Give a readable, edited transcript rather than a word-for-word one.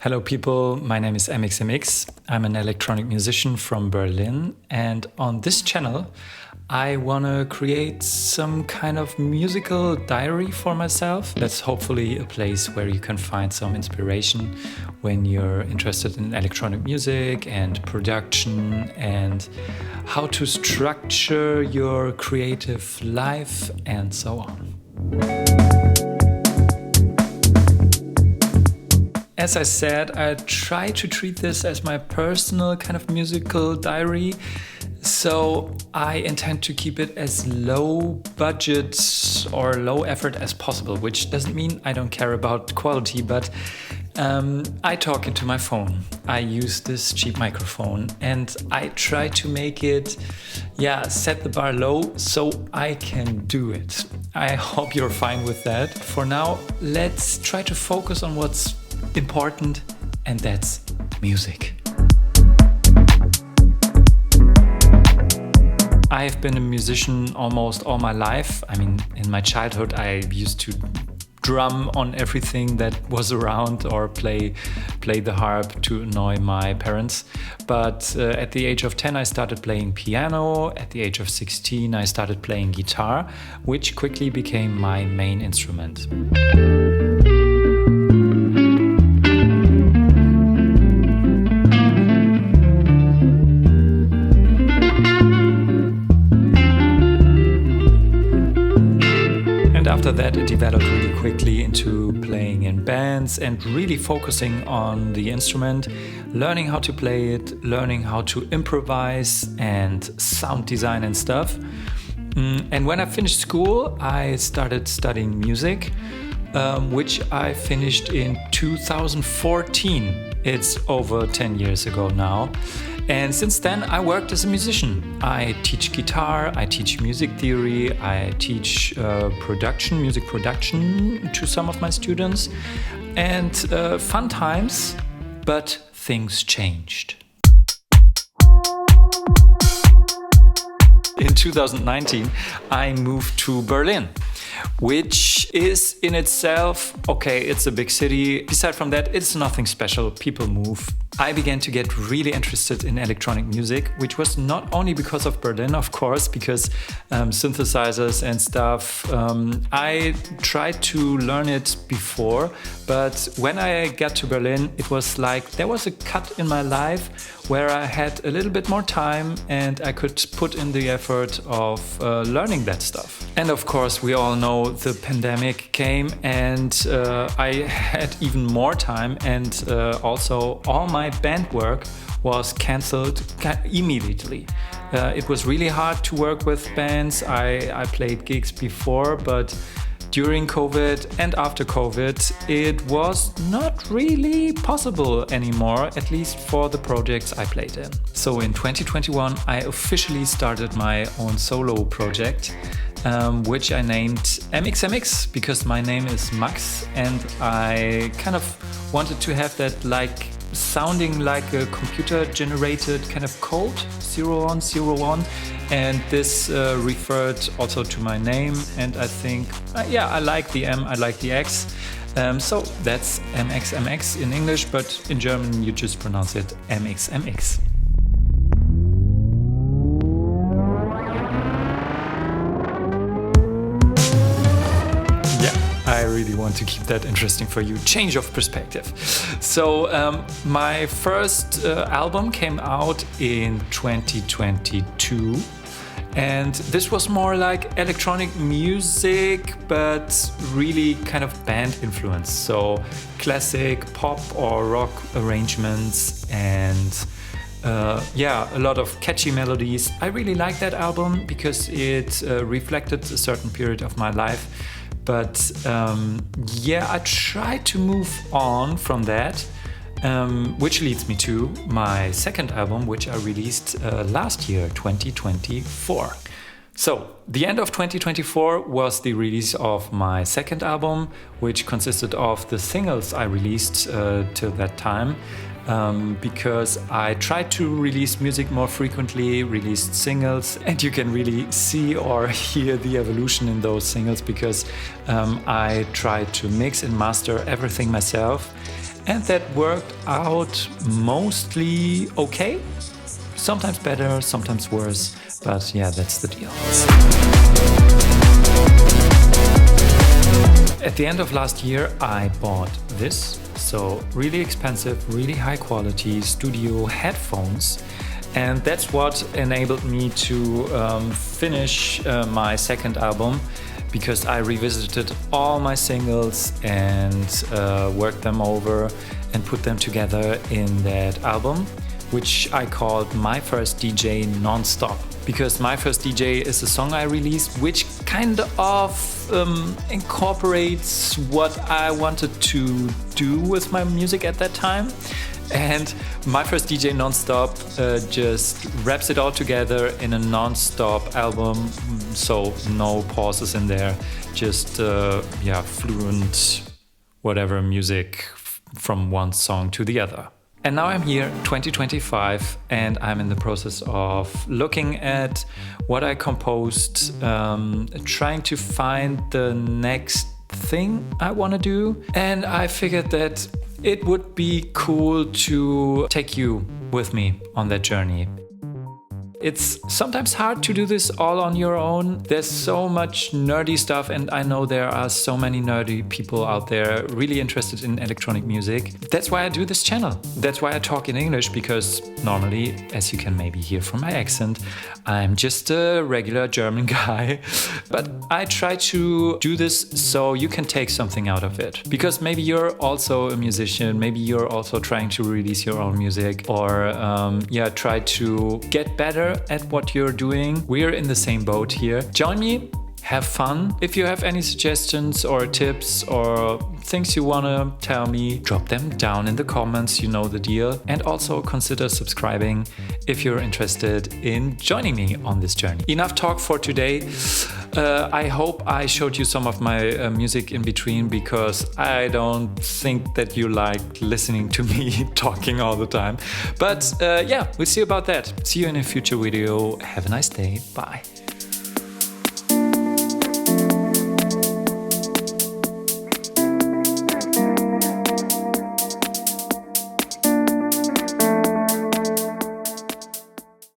Hello, people. My name is mxmx. I'm an electronic musician from Berlin. And on this channel, I want to create some kind of musical diary for myself. That's hopefully a place where you can find some inspiration when you're interested in electronic music and production and how to structure your creative life and so on. As I said, I try to treat this as my personal kind of musical diary. So I intend to keep it as low budget or low effort as possible, which doesn't mean I don't care about quality, but I talk into my phone. I use this cheap microphone and I try to make it, set the bar low so I can do it. I hope you're fine with that. For now, let's try to focus on what's important, and that's music. I've been a musician almost all my life. I mean, in my childhood, I used to drum on everything that was around or play the harp to annoy my parents. But at the age of 10, I started playing piano. At the age of 16, I started playing guitar, which quickly became my main instrument. After that, it developed really quickly into playing in bands and really focusing on the instrument, learning how to play it, learning how to improvise and sound design and stuff. And when I finished school, I started studying music, which I finished in 2014. It's over 10 years ago now. And since then, I worked as a musician. I teach guitar, I teach music theory, I teach music production to some of my students. And fun times, but things changed. In 2019, I moved to Berlin, which is in itself, it's a big city. Aside from that, it's nothing special. People move. I began to get really interested in electronic music, which was not only because of Berlin, of course, because synthesizers and stuff. I tried to learn it before, but when I got to Berlin, it was like there was a cut in my life where I had a little bit more time and I could put in the effort of learning that stuff. And of course, we all know the pandemic came and I had even more time, and also all my band work was cancelled immediately. It was really hard to work with bands. I played gigs before, but during COVID and after COVID, it was not really possible anymore, at least for the projects I played in. So in 2021, I officially started my own solo project, which I named mxmx because my name is Max and I kind of wanted to have that sounding like a computer-generated kind of code, 0101, and this referred also to my name, and I think, I like the M, I like the X, so that's mxmx in English, but in German you just pronounce it mxmx. I really want to keep that interesting for you. Change of perspective. So my first album came out in 2022. And this was more like electronic music, but really kind of band influence. So classic pop or rock arrangements and a lot of catchy melodies. I really liked that album because it reflected a certain period of my life. But I tried to move on from that, which leads me to my second album, which I released last year, 2024. So the end of 2024 was the release of my second album, which consisted of the singles I released till that time. Because I tried to release music more frequently, released singles, and you can really see or hear the evolution in those singles because I tried to mix and master everything myself. and that worked out mostly okay. Sometimes better, sometimes worse, but yeah, that's the deal. At the end of last year, I bought this. So really expensive, really high quality studio headphones. And that's what enabled me to finish my second album, because I revisited all my singles and worked them over and put them together in that album, which I called My First DJ Nonstop. Because My First DJ is a song I released which kind of incorporates what I wanted to do with my music at that time. And My First DJ Nonstop just wraps it all together in a non-stop album, so no pauses in there, just fluent whatever music from one song to the other. And now I'm here, 2025, and I'm in the process of looking at what I composed, trying to find the next thing I want to do. And I figured that it would be cool to take you with me on that journey. It's sometimes hard to do this all on your own. There's so much nerdy stuff, and I know there are so many nerdy people out there really interested in electronic music. That's why I do this channel. That's why I talk in English, because normally, as you can maybe hear from my accent, I'm just a regular German guy. But I try to do this so you can take something out of it. Because maybe you're also a musician, maybe you're also trying to release your own music, or try to get better at what you're doing. We're in the same boat here. Join me, have fun. If you have any suggestions or tips or things you want to tell me, drop them down in the comments, you know the deal. And also consider subscribing if you're interested in joining me on this journey. Enough talk for today. I hope I showed you some of my music in between, because I don't think that you like listening to me talking all the time. But we'll see about that. See you in a future video. Have a nice day. Bye.